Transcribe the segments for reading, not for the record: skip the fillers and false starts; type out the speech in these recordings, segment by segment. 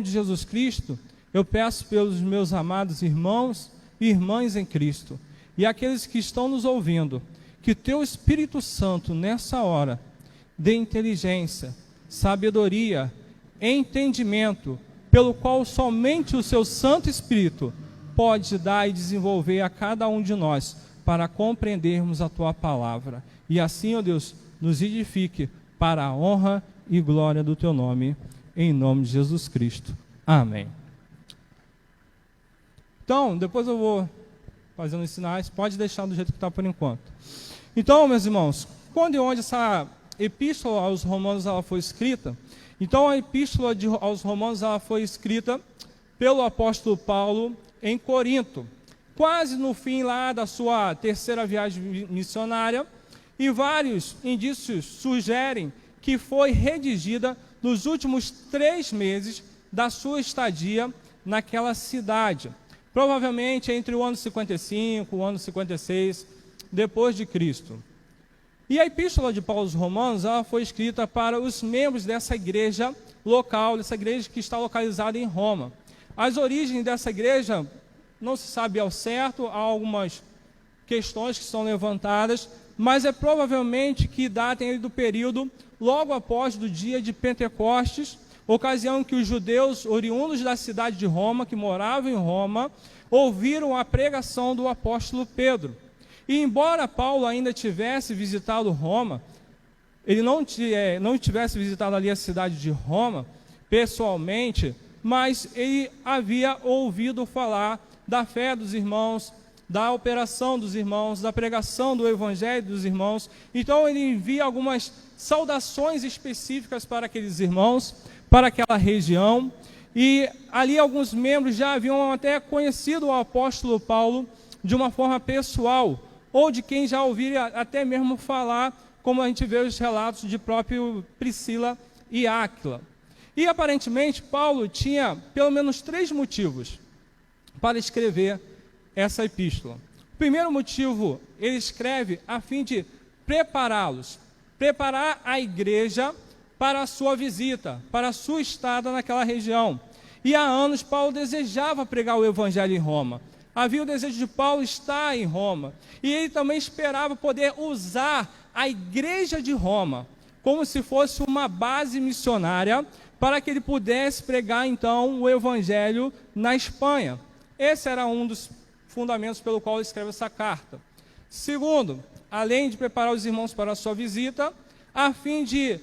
nome de Jesus Cristo, eu peço pelos meus amados irmãos e irmãs em Cristo, e aqueles que estão nos ouvindo, que teu Espírito Santo, nessa hora, dê inteligência, sabedoria, entendimento, pelo qual somente o seu Santo Espírito pode dar e desenvolver a cada um de nós, para compreendermos a tua palavra. E assim, ó Deus, nos edifique para a honra e glória do teu nome, em nome de Jesus Cristo. Amém. Então, depois eu vou fazendo os sinais, pode deixar do jeito que está por enquanto. Então, meus irmãos, quando e onde essa epístola aos Romanos ela foi escrita? Então, a epístola aos Romanos ela foi escrita pelo apóstolo Paulo em Corinto, quase no fim lá da sua terceira viagem missionária, e vários indícios sugerem que foi redigida nos últimos 3 meses da sua estadia naquela cidade, provavelmente entre o ano 55 e o ano 56 depois de Cristo. E a epístola de Paulo aos Romanos ela foi escrita para os membros dessa igreja local, dessa igreja que está localizada em Roma. As origens dessa igreja não se sabe ao certo, há algumas questões que são levantadas, mas é provavelmente que datem do período logo após do dia de Pentecostes, ocasião em que os judeus oriundos da cidade de Roma, que moravam em Roma, ouviram a pregação do apóstolo Pedro. E embora Paulo ainda tivesse visitado Roma, ele não tivesse visitado ali a cidade de Roma pessoalmente, mas ele havia ouvido falar da fé dos irmãos, da operação dos irmãos, da pregação do evangelho dos irmãos. Então ele envia algumas saudações específicas para aqueles irmãos, para aquela região, e ali alguns membros já haviam até conhecido o apóstolo Paulo de uma forma pessoal, ou de quem já ouvira até mesmo falar, como a gente vê os relatos de próprio Priscila e Áquila. E aparentemente Paulo tinha pelo menos 3 motivos para escrever essa epístola. O primeiro motivo, ele escreve a fim de prepará-los, preparar a igreja para a sua visita, para a sua estada naquela região. E há anos Paulo desejava pregar o evangelho em Roma. Havia o desejo de Paulo estar em Roma. E ele também esperava poder usar a igreja de Roma como se fosse uma base missionária para que ele pudesse pregar então o evangelho na Espanha. Esse era um dos fundamentos pelo qual ele escreve essa carta. Segundo, além de preparar os irmãos para a sua visita, a fim de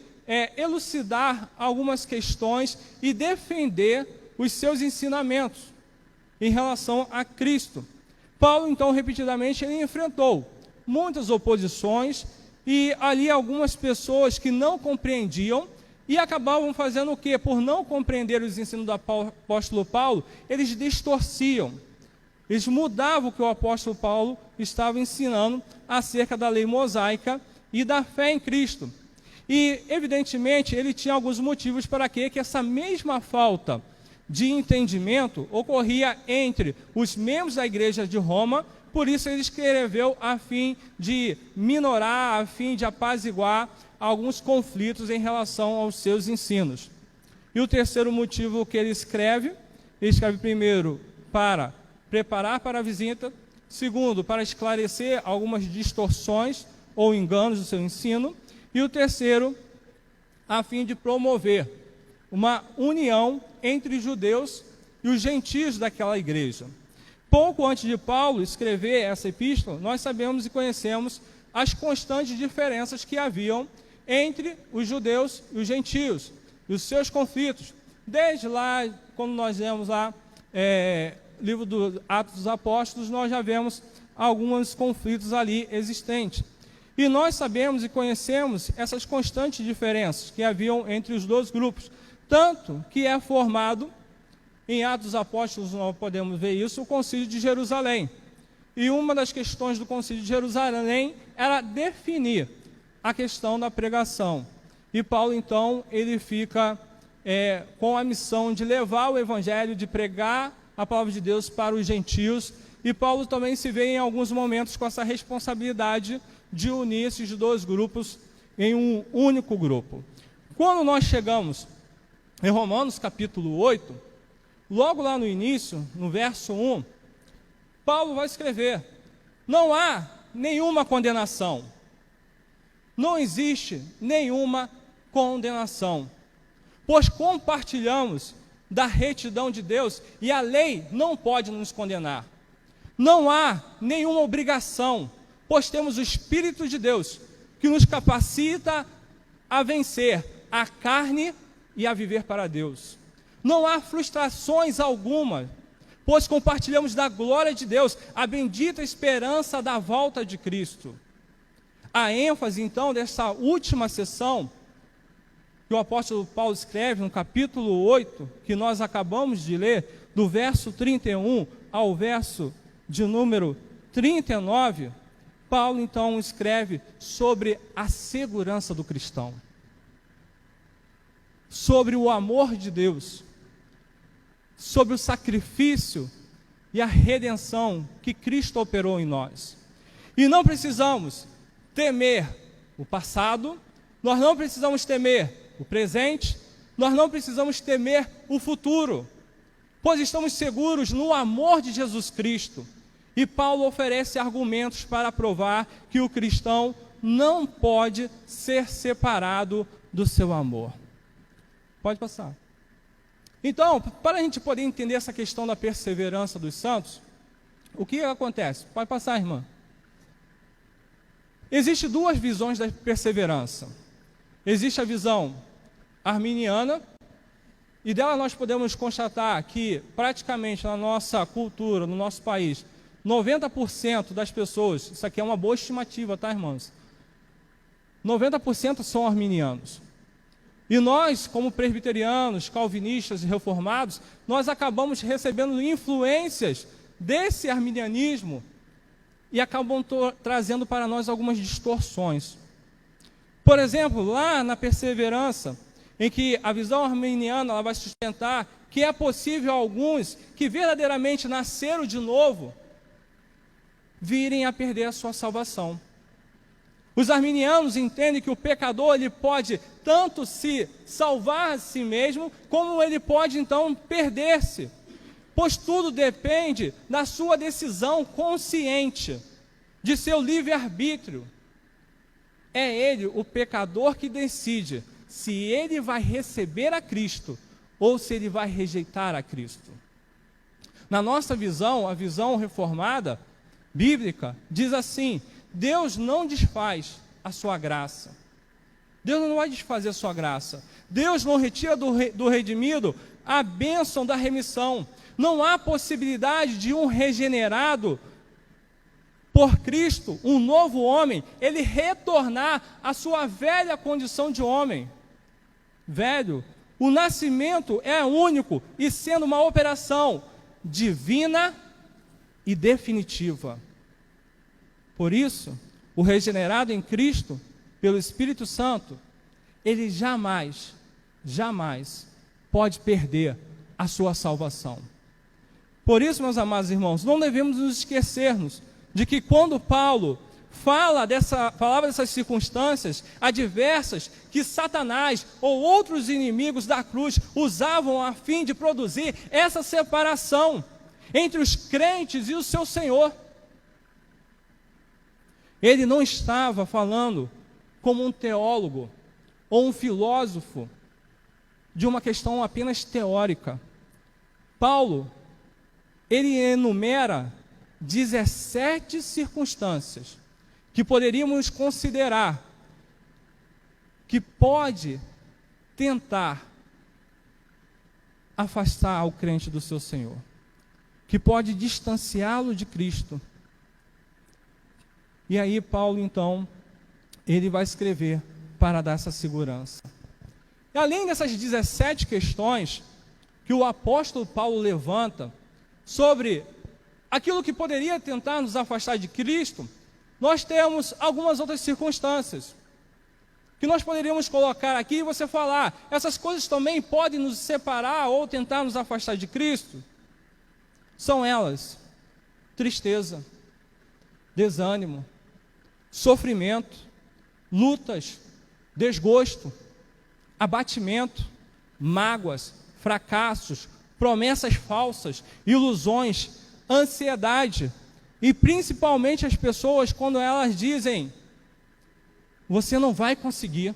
elucidar algumas questões e defender os seus ensinamentos em relação a Cristo. Paulo, então, repetidamente, ele enfrentou muitas oposições e ali algumas pessoas que não compreendiam e acabavam fazendo o quê? Por não compreender os ensinos do apóstolo Paulo, eles distorciam. Eles mudavam o que o apóstolo Paulo estava ensinando acerca da lei mosaica e da fé em Cristo. E, evidentemente, ele tinha alguns motivos para que essa mesma falta de entendimento ocorria entre os membros da igreja de Roma, por isso ele escreveu a fim de minorar, a fim de apaziguar alguns conflitos em relação aos seus ensinos. E o terceiro motivo que ele escreve primeiro para preparar para a visita, segundo, para esclarecer algumas distorções ou enganos do seu ensino, e o terceiro, a fim de promover uma união entre os judeus e os gentios daquela igreja. Pouco antes de Paulo escrever essa epístola, nós sabemos e conhecemos as constantes diferenças que haviam entre os judeus e os gentios, e os seus conflitos. Desde lá, quando nós lemos lá livro dos Atos dos Apóstolos, nós já vemos alguns conflitos ali existentes. E nós sabemos e conhecemos essas constantes diferenças que haviam entre os dois grupos, tanto que é formado, em Atos dos Apóstolos nós podemos ver isso, o Concílio de Jerusalém. E uma das questões do Concílio de Jerusalém era definir a questão da pregação. E Paulo, então, ele fica com a missão de levar o evangelho, de pregar a palavra de Deus para os gentios. E Paulo também se vê em alguns momentos com essa responsabilidade de unir esses dois grupos em um único grupo. Quando nós chegamos em Romanos capítulo 8, logo lá no início, no verso 1, Paulo vai escrever: não há nenhuma condenação. Não existe nenhuma condenação, pois compartilhamos da retidão de Deus e a lei não pode nos condenar. Não há nenhuma obrigação, pois temos o Espírito de Deus que nos capacita a vencer a carne e a viver para Deus. Não há frustrações alguma, pois compartilhamos da glória de Deus, a bendita esperança da volta de Cristo. A ênfase, então, dessa última sessão, que o apóstolo Paulo escreve no capítulo 8, que nós acabamos de ler, do verso 31 ao verso de número 39, Paulo, então, escreve sobre a segurança do cristão, sobre o amor de Deus, sobre o sacrifício e a redenção que Cristo operou em nós. E não precisamos temer o passado, nós não precisamos temer o presente, nós não precisamos temer o futuro, pois estamos seguros no amor de Jesus Cristo. E Paulo oferece argumentos para provar que o cristão não pode ser separado do seu amor. Pode passar. Então, para a gente poder entender essa questão da perseverança dos santos, o que acontece? Pode passar, irmã. Existem duas visões da perseverança. Existe a visão arminiana, e dela nós podemos constatar que praticamente na nossa cultura, no nosso país, 90% das pessoas, isso aqui é uma boa estimativa, tá, irmãos? 90% são arminianos. E nós, como presbiterianos, calvinistas e reformados, nós acabamos recebendo influências desse arminianismo e acabam trazendo para nós algumas distorções. Por exemplo, lá na perseverança, em que a visão arminiana ela vai sustentar que é possível alguns que verdadeiramente nasceram de novo virem a perder a sua salvação. Os arminianos entendem que o pecador ele pode tanto se salvar a si mesmo, como ele pode então perder-se, pois tudo depende da sua decisão consciente, de seu livre-arbítrio. É ele, o pecador, que decide se ele vai receber a Cristo ou se ele vai rejeitar a Cristo. Na nossa visão, a visão reformada, bíblica, diz assim: Deus não desfaz a sua graça. Deus não vai desfazer a sua graça. Deus não retira do redimido a bênção da remissão. Não há possibilidade de um regenerado por Cristo, um novo homem, ele retornar à sua velha condição de homem. Velho, o nascimento é único e sendo uma operação divina e definitiva. Por isso, o regenerado em Cristo, pelo Espírito Santo, ele jamais pode perder a sua salvação. Por isso, meus amados irmãos, não devemos nos esquecermos de que quando Paulo falava dessas circunstâncias adversas que Satanás ou outros inimigos da cruz usavam a fim de produzir essa separação entre os crentes e o seu Senhor. Ele não estava falando como um teólogo ou um filósofo de uma questão apenas teórica. Paulo, ele enumera 17 circunstâncias que poderíamos considerar que pode tentar afastar o crente do seu Senhor, que pode distanciá-lo de Cristo. E aí Paulo, então, ele vai escrever para dar essa segurança. E além dessas 17 questões que o apóstolo Paulo levanta sobre aquilo que poderia tentar nos afastar de Cristo, nós temos algumas outras circunstâncias que nós poderíamos colocar aqui e você falar, essas coisas também podem nos separar ou tentar nos afastar de Cristo. São elas: tristeza, desânimo, sofrimento, lutas, desgosto, abatimento, mágoas, fracassos, promessas falsas, ilusões, ansiedade. E principalmente as pessoas, quando elas dizem: você não vai conseguir,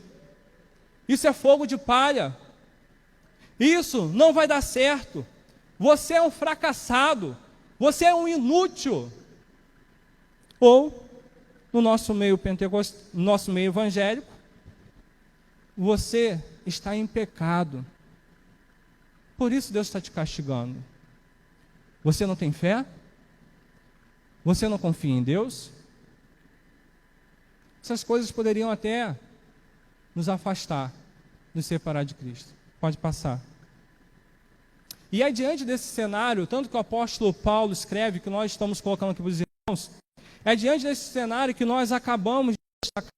isso é fogo de palha, isso não vai dar certo, você é um fracassado, você é um inútil. Ou, no nosso meio pentecostal, no nosso meio evangélico, você está em pecado, por isso Deus está te castigando. Você não tem fé? Você não confia em Deus? Essas coisas poderiam até nos afastar, nos separar de Cristo. Pode passar. E aí, diante desse cenário, tanto que o apóstolo Paulo escreve, que nós estamos colocando aqui para os irmãos, é diante desse cenário que nós acabamos de destacar,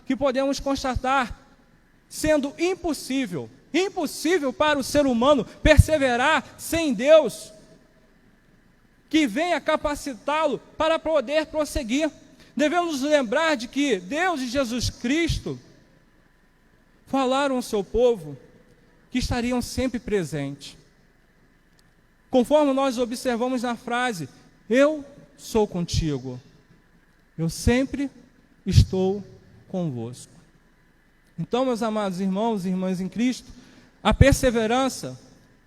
que podemos constatar, sendo impossível para o ser humano perseverar sem Deus, que venha capacitá-lo para poder prosseguir. Devemos nos lembrar de que Deus e Jesus Cristo falaram ao seu povo que estariam sempre presentes. Conforme nós observamos na frase: eu sou contigo, eu sempre estou convosco. Então, meus amados irmãos e irmãs em Cristo, a perseverança,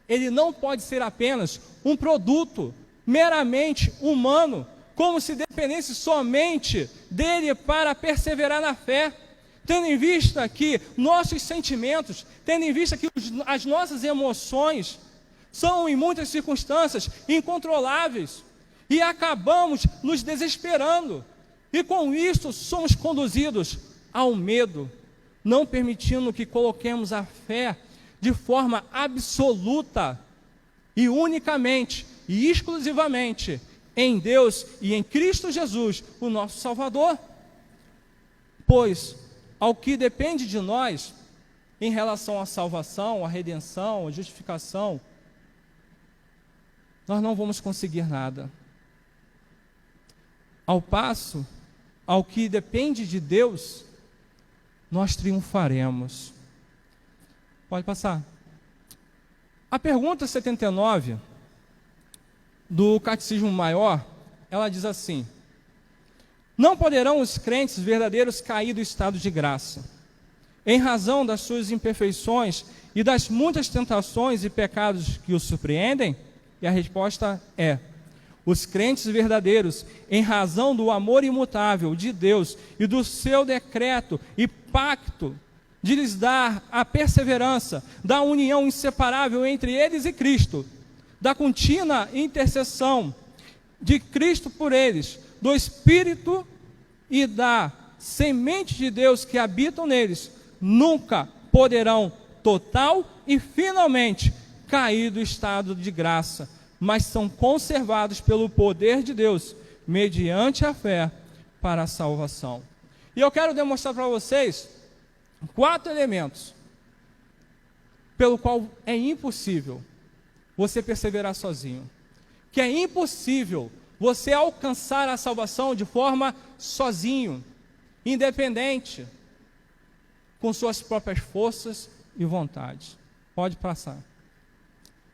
ele não pode ser apenas um produto meramente humano, como se dependesse somente dele para perseverar na fé, tendo em vista que nossos sentimentos, tendo em vista que as nossas emoções são, em muitas circunstâncias, incontroláveis, e acabamos nos desesperando, e com isso somos conduzidos ao medo, não permitindo que coloquemos a fé de forma absoluta e unicamente e exclusivamente em Deus e em Cristo Jesus, o nosso Salvador. Pois, ao que depende de nós, em relação à salvação, à redenção, à justificação, nós não vamos conseguir nada. Ao passo, ao que depende de Deus, nós triunfaremos. Pode passar. A pergunta 79 do Catecismo Maior, ela diz assim: não poderão os crentes verdadeiros cair do estado de graça, em razão das suas imperfeições e das muitas tentações e pecados que os surpreendem? E a resposta é: os crentes verdadeiros, em razão do amor imutável de Deus e do seu decreto e pacto de lhes dar a perseverança, da união inseparável entre eles e Cristo, da contínua intercessão de Cristo por eles, do Espírito e da semente de Deus que habitam neles, nunca poderão total e finalmente cair do estado de graça, mas são conservados pelo poder de Deus, mediante a fé para a salvação. E eu quero demonstrar para vocês 4 elementos pelo qual é impossível você perseverar sozinho, que é impossível você alcançar a salvação de forma sozinho, independente, com suas próprias forças e vontades. Pode passar.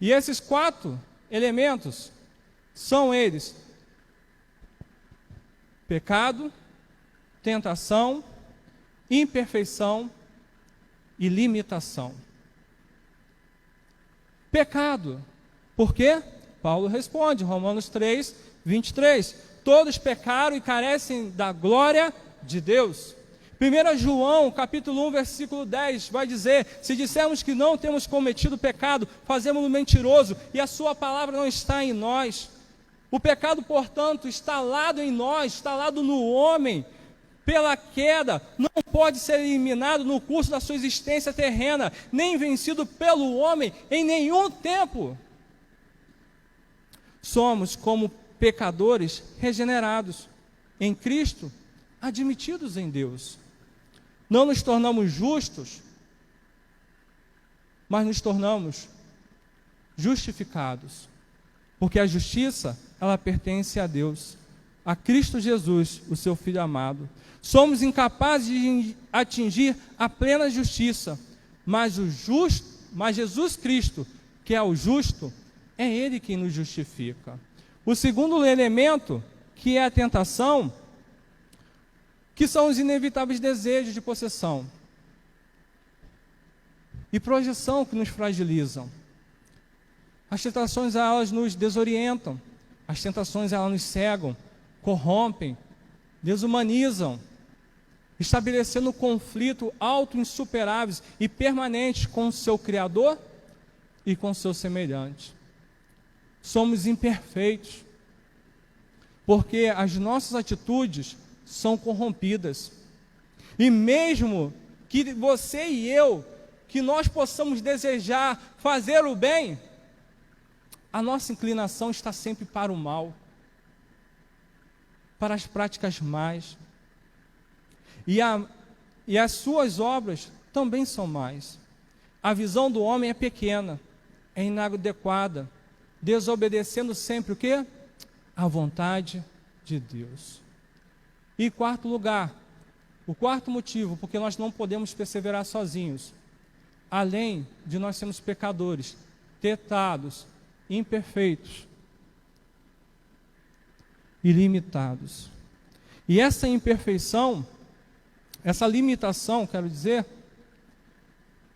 E esses 4 elementos são eles: pecado, tentação, imperfeição e limitação. Pecado, por quê? Paulo responde, Romanos 3, 23, todos pecaram e carecem da glória de Deus. 1 João, capítulo 1, versículo 10, vai dizer: se dissermos que não temos cometido pecado, fazemos-no mentiroso, e a sua palavra não está em nós. O pecado, portanto, instalado em nós, instalado no homem, pela queda, não pode ser eliminado no curso da sua existência terrena, nem vencido pelo homem em nenhum tempo. Somos como pecadores regenerados em Cristo, admitidos em Deus. Não nos tornamos justos, mas nos tornamos justificados, porque a justiça, ela pertence a Deus, a Cristo Jesus, o seu Filho amado. Somos incapazes de atingir a plena justiça, mas Jesus Cristo, que é o justo, É Ele quem nos justifica. O segundo elemento, que é a tentação, que são os inevitáveis desejos de possessão e projeção que nos fragilizam. As tentações, elas nos desorientam. As tentações, elas nos cegam, corrompem, desumanizam, estabelecendo um conflito auto-insuperáveis e permanente com o seu Criador e com o seu semelhante. Somos imperfeitos, porque as nossas atitudes são corrompidas. E mesmo que você e eu, que nós possamos desejar fazer o bem, a nossa inclinação está sempre para o mal, para as práticas más. E as suas obras também são más. A visão do homem é pequena, é inadequada, desobedecendo sempre o quê? A vontade de Deus. E quarto lugar, o quarto motivo, porque nós não podemos perseverar sozinhos, além de nós sermos pecadores, tentados, imperfeitos e limitados. E essa imperfeição, essa limitação, quero dizer,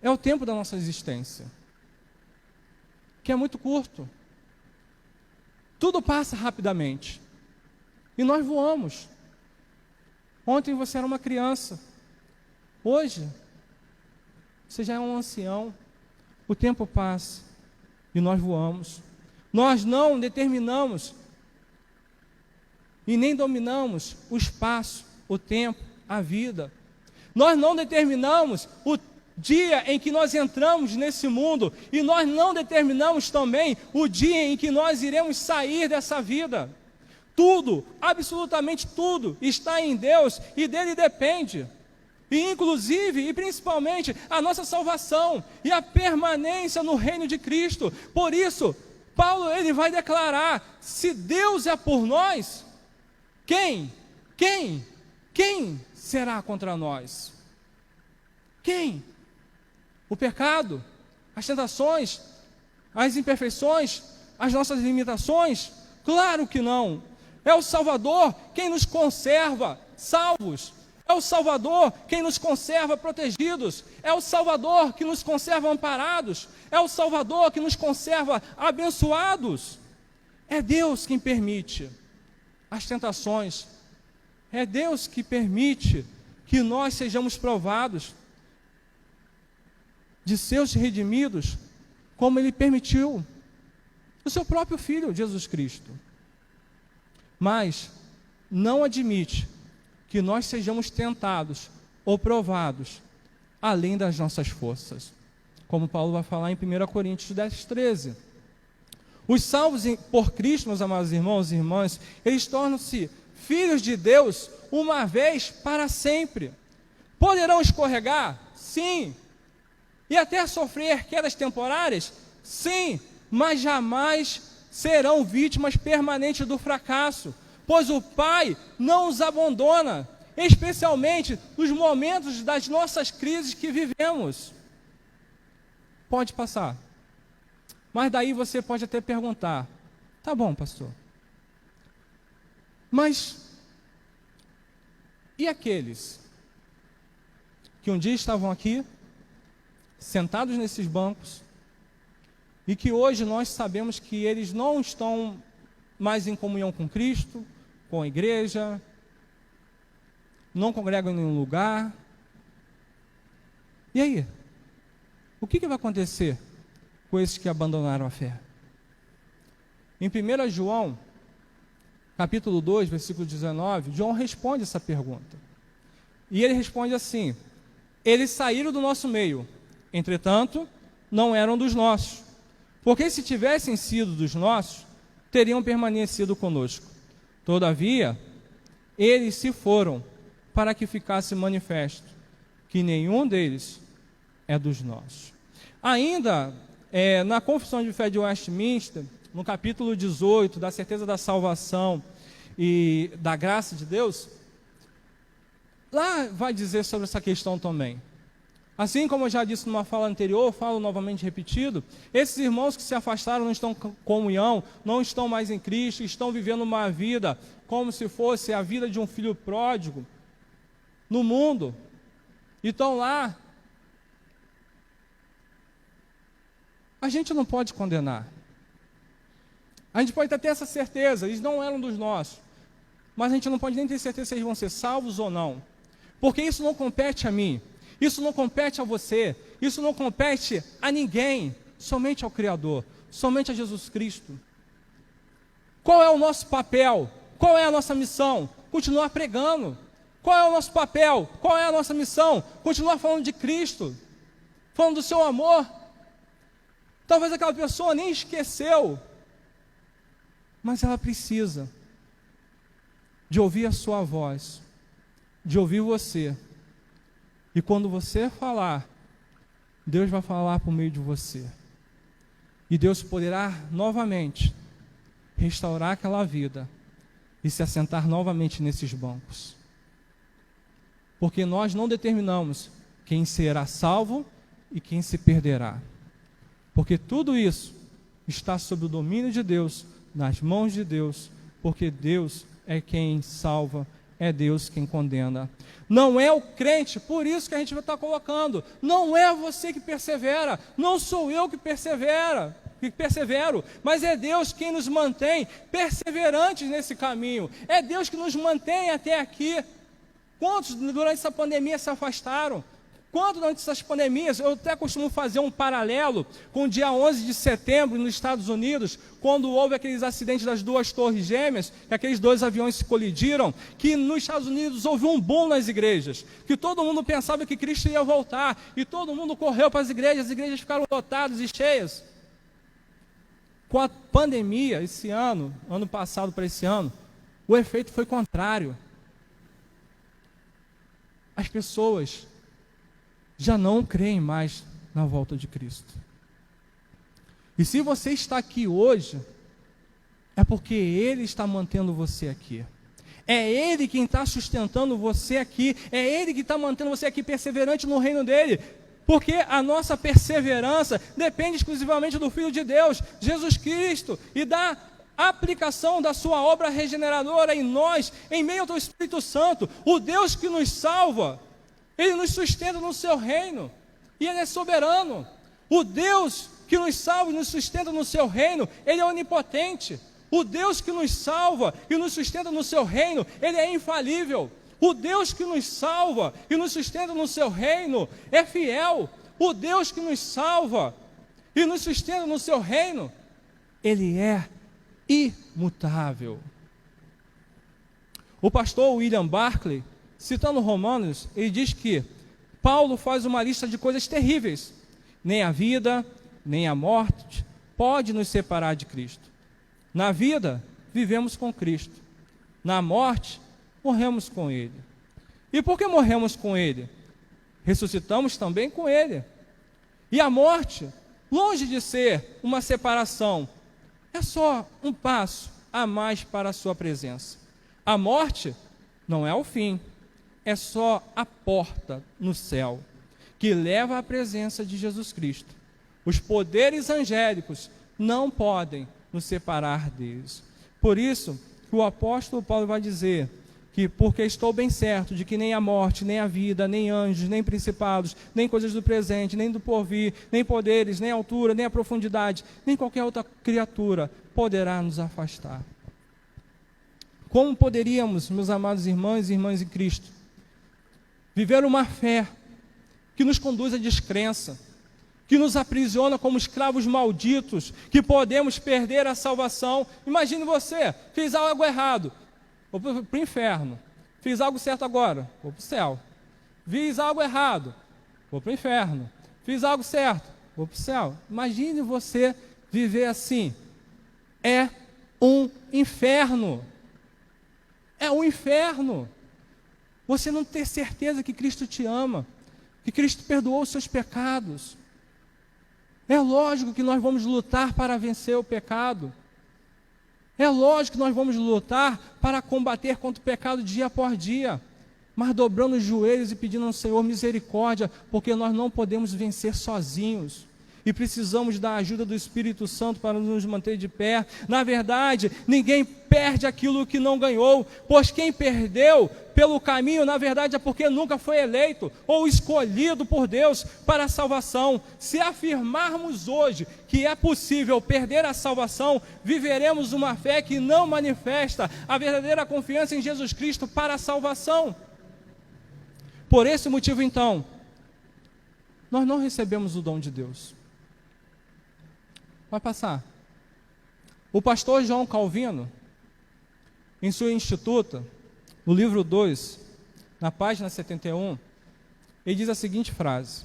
é o tempo da nossa existência, que é muito curto. Tudo passa rapidamente e nós voamos. Ontem você era uma criança, hoje você já é um ancião. O tempo passa e nós voamos. Nós não determinamos e nem dominamos o espaço, o tempo, a vida. Nós não determinamos o dia em que nós entramos nesse mundo e nós não determinamos também o dia em que nós iremos sair dessa vida. Tudo, absolutamente tudo, está em Deus e dele depende. E inclusive e principalmente a nossa salvação e a permanência no reino de Cristo. Por isso, Paulo ele vai declarar: se Deus é por nós, quem será contra nós? Quem? O pecado, as tentações, as imperfeições, as nossas limitações? Claro que não. É o Salvador quem nos conserva salvos. É o Salvador quem nos conserva protegidos. É o Salvador que nos conserva amparados. É o Salvador que nos conserva abençoados. É Deus quem permite as tentações. É Deus que permite que nós sejamos provados, de seus redimidos, como Ele permitiu o seu próprio Filho, Jesus Cristo. Mas não admite que nós sejamos tentados ou provados além das nossas forças, como Paulo vai falar em 1 Coríntios 10:13. Os salvos por Cristo, meus amados irmãos e irmãs, eles tornam-se filhos de Deus uma vez para sempre. Poderão escorregar? Sim. E até sofrer quedas temporárias? Sim, mas jamais serão vítimas permanentes do fracasso, pois o Pai não os abandona, especialmente nos momentos das nossas crises que vivemos. Pode passar. Mas daí você pode até perguntar: tá bom, pastor, mas e aqueles que um dia estavam aqui, sentados nesses bancos, e que hoje nós sabemos que eles não estão mais em comunhão com Cristo, com a igreja, não congregam em nenhum lugar? E aí? O que vai acontecer com esses que abandonaram a fé? Em 1 João, capítulo 2, versículo 19, João responde essa pergunta. E ele responde assim: eles saíram do nosso meio, entretanto, não eram dos nossos. Porque se tivessem sido dos nossos, teriam permanecido conosco. Todavia, eles se foram, para que ficasse manifesto que nenhum deles é dos nossos. Ainda, na Confissão de Fé de Westminster, no capítulo 18, da certeza da salvação e da graça de Deus, lá vai dizer sobre essa questão também. Assim como eu já disse numa fala anterior, falo novamente repetido, esses irmãos que se afastaram não estão em comunhão, não estão mais em Cristo, estão vivendo uma vida como se fosse a vida de um filho pródigo no mundo, e estão lá. A gente não pode condenar. A gente pode ter essa certeza, eles não eram dos nossos, mas a gente não pode nem ter certeza se eles vão ser salvos ou não, porque isso não compete a mim. Isso não compete a você, isso não compete a ninguém, somente ao Criador, somente a Jesus Cristo. Qual é o nosso papel? Qual é a nossa missão? Continuar pregando. Qual é o nosso papel? Qual é a nossa missão? Continuar falando de Cristo, falando do seu amor. Talvez aquela pessoa nem esqueceu, mas ela precisa de ouvir a sua voz, de ouvir você. E quando você falar, Deus vai falar por meio de você. E Deus poderá novamente restaurar aquela vida e se assentar novamente nesses bancos. Porque nós não determinamos quem será salvo e quem se perderá. Porque tudo isso está sob o domínio de Deus, nas mãos de Deus, porque Deus é quem salva, é Deus quem condena. Não é o crente, por isso que a gente vai estar colocando. Não é você que persevera, não sou eu que persevero, mas é Deus quem nos mantém perseverantes nesse caminho. É Deus que nos mantém até aqui. Quantos durante essa pandemia se afastaram? Quantos durante essas pandemias? Eu até costumo fazer um paralelo com o dia 11 de setembro nos Estados Unidos, quando houve aqueles acidentes das duas torres gêmeas, que aqueles dois aviões se colidiram, que nos Estados Unidos houve um boom nas igrejas, que todo mundo pensava que Cristo ia voltar, e todo mundo correu para as igrejas ficaram lotadas e cheias. Com a pandemia, esse ano passado para esse ano, o efeito foi contrário. As pessoas já não creem mais na volta de Cristo. E se você está aqui hoje, é porque Ele está mantendo você aqui. É Ele quem está sustentando você aqui. É Ele que está mantendo você aqui perseverante no reino dEle. Porque a nossa perseverança depende exclusivamente do Filho de Deus, Jesus Cristo, e da aplicação da sua obra regeneradora em nós, em meio ao Espírito Santo. O Deus que nos salva, Ele nos sustenta no seu reino, e Ele é soberano. O Deus que nos salva e nos sustenta no seu reino, Ele é onipotente. O Deus que nos salva e nos sustenta no seu reino, Ele é infalível. O Deus que nos salva e nos sustenta no seu reino é fiel. O Deus que nos salva e nos sustenta no seu reino, Ele é imutável. O pastor William Barclay, citando Romanos, ele diz que Paulo faz uma lista de coisas terríveis. Nem a vida, nem a morte pode nos separar de Cristo. Na vida, vivemos com Cristo. Na morte, morremos com Ele. E por que morremos com Ele? Ressuscitamos também com Ele. E a morte, longe de ser uma separação, é só um passo a mais para a sua presença. A morte não é o fim, é só a porta no céu, que leva à presença de Jesus Cristo. Os poderes angélicos não podem nos separar deles. Por isso, o apóstolo Paulo vai dizer que, porque estou bem certo de que nem a morte, nem a vida, nem anjos, nem principados, nem coisas do presente, nem do porvir, nem poderes, nem a altura, nem a profundidade, nem qualquer outra criatura poderá nos afastar. Como poderíamos, meus amados irmãos e irmãs em Cristo, viver uma fé que nos conduz à descrença, que nos aprisiona como escravos malditos, que podemos perder a salvação? Imagine você, fez algo errado, vou para o inferno. Fiz algo certo agora, vou para o céu. Fiz algo errado, vou para o inferno. Fiz algo certo, vou para o céu. Imagine você viver assim. É um inferno. É um inferno. Você não ter certeza que Cristo te ama, que Cristo perdoou os seus pecados. É lógico que nós vamos lutar para vencer o pecado. É lógico que nós vamos lutar para combater contra o pecado dia após dia. mas dobrando os joelhos e pedindo ao Senhor misericórdia, porque nós não podemos vencer sozinhos. E precisamos da ajuda do Espírito Santo para nos manter de pé. Na verdade, ninguém perde aquilo que não ganhou, pois quem perdeu pelo caminho, na verdade, é porque nunca foi eleito ou escolhido por Deus para a salvação. Se afirmarmos hoje que é possível perder a salvação, viveremos uma fé que não manifesta a verdadeira confiança em Jesus Cristo para a salvação. Por esse motivo, então, nós não recebemos o dom de Deus. Vai passar. O pastor João Calvino, em sua Instituta, no livro 2, na página 71, ele diz a seguinte frase: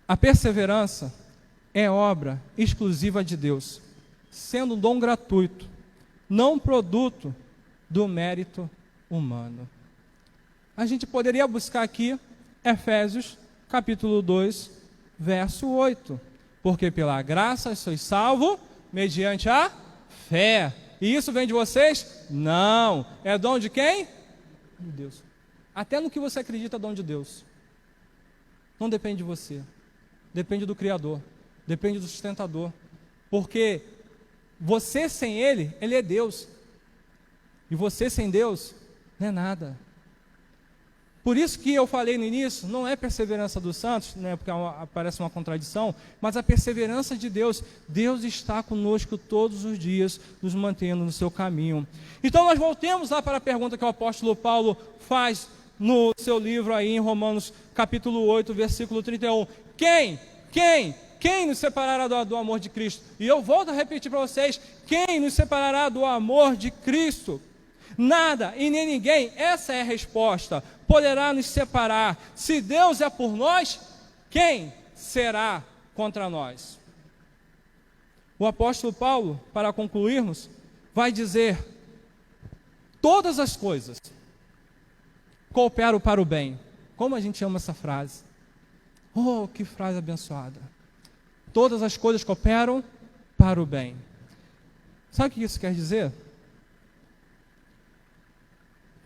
a perseverança é obra exclusiva de Deus, sendo um dom gratuito, não produto do mérito humano. A gente poderia buscar aqui Efésios, capítulo 2, verso 8. Porque pela graça sois salvos mediante a fé. E isso vem de vocês? Não. É dom de quem? De Deus. Até no que você acredita é dom de Deus. Não depende de você. Depende do Criador. Depende do sustentador. Porque você sem Ele, Ele é Deus. E você sem Deus, não é nada. Por isso que eu falei no início, não é perseverança dos santos, né, porque parece uma contradição, mas a perseverança de Deus. Deus está conosco todos os dias, nos mantendo no seu caminho. Então nós voltemos lá para a pergunta que o apóstolo Paulo faz no seu livro aí em Romanos capítulo 8, versículo 31. Quem nos separará do amor de Cristo? E eu volto a repetir para vocês, quem nos separará do amor de Cristo? Nada e nem ninguém, essa é a resposta, poderá nos separar. Se Deus é por nós, quem será contra nós? O apóstolo Paulo, para concluirmos, vai dizer: todas as coisas cooperam para o bem. Como a gente ama essa frase? Oh, que frase abençoada! Todas as coisas cooperam para o bem. Sabe o que isso quer dizer?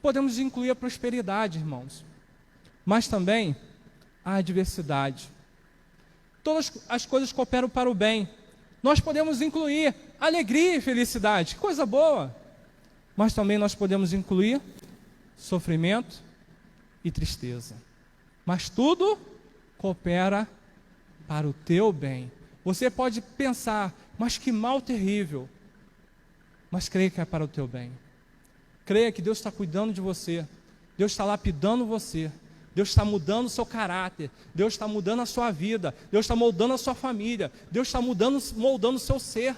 Podemos incluir a prosperidade, irmãos, mas também a adversidade. Todas as coisas cooperam para o bem. Nós podemos incluir alegria e felicidade, coisa boa, mas também nós podemos incluir sofrimento e tristeza. Mas tudo coopera para o teu bem. Você pode pensar, mas que mal terrível, mas creia que é para o teu bem. Creia que Deus está cuidando de você, Deus está lapidando você, Deus está mudando o seu caráter, Deus está mudando a sua vida, Deus está moldando a sua família, Deus está moldando o seu ser.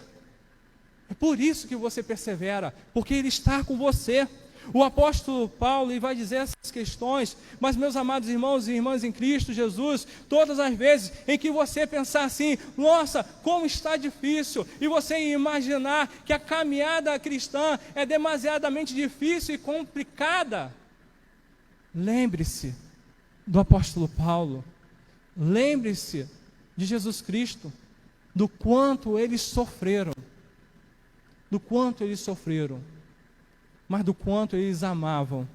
É por isso que você persevera, porque Ele está com você. O apóstolo Paulo ele vai dizer essas questões, mas meus amados irmãos e irmãs em Cristo Jesus, todas as vezes em que você pensar assim, nossa, como está difícil, e você imaginar que a caminhada cristã é demasiadamente difícil e complicada, lembre-se do apóstolo Paulo, lembre-se de Jesus Cristo, do quanto eles sofreram, mas do quanto eles amavam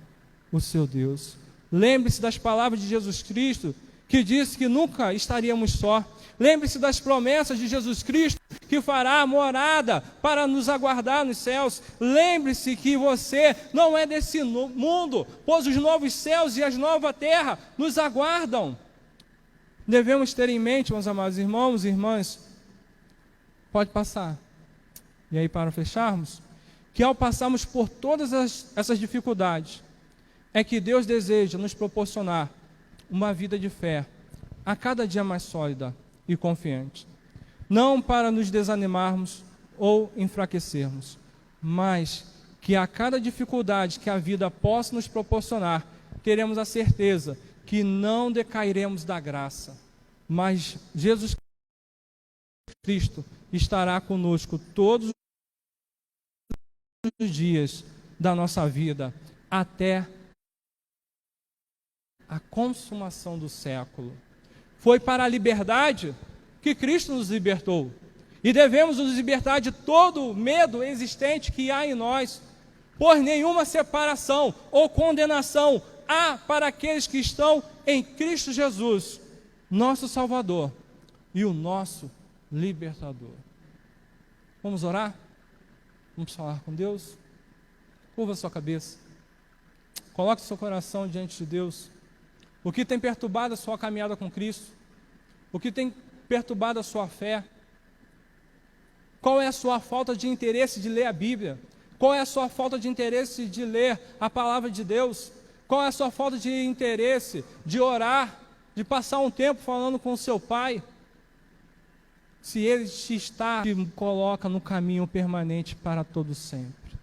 o seu Deus. Lembre-se das palavras de Jesus Cristo, que disse que nunca estaríamos só. Lembre-se das promessas de Jesus Cristo, que fará morada para nos aguardar nos céus. Lembre-se que você não é desse mundo, pois os novos céus e as nova terra nos aguardam. Devemos ter em mente, meus amados irmãos e irmãs, pode passar. E aí, para fecharmos, que ao passarmos por todas essas dificuldades, é que Deus deseja nos proporcionar uma vida de fé, a cada dia mais sólida e confiante. Não para nos desanimarmos ou enfraquecermos, mas que a cada dificuldade que a vida possa nos proporcionar, teremos a certeza que não decairemos da graça, mas Jesus Cristo estará conosco todos os dias da nossa vida, até a consumação do século. Foi para a liberdade que Cristo nos libertou, e devemos nos libertar de todo o medo existente que há em nós, Pois nenhuma separação ou condenação há para aqueles que estão em Cristo Jesus, nosso Salvador e o nosso libertador. Vamos orar? Vamos falar com Deus? Curva sua cabeça. Coloque seu coração diante de Deus. O que tem perturbado a sua caminhada com Cristo? O que tem perturbado a sua fé? Qual é a sua falta de interesse de ler a Bíblia? Qual é a sua falta de interesse de ler a palavra de Deus? Qual é a sua falta de interesse de orar, de passar um tempo falando com o seu Pai? Se Ele te coloca no caminho permanente para todo sempre.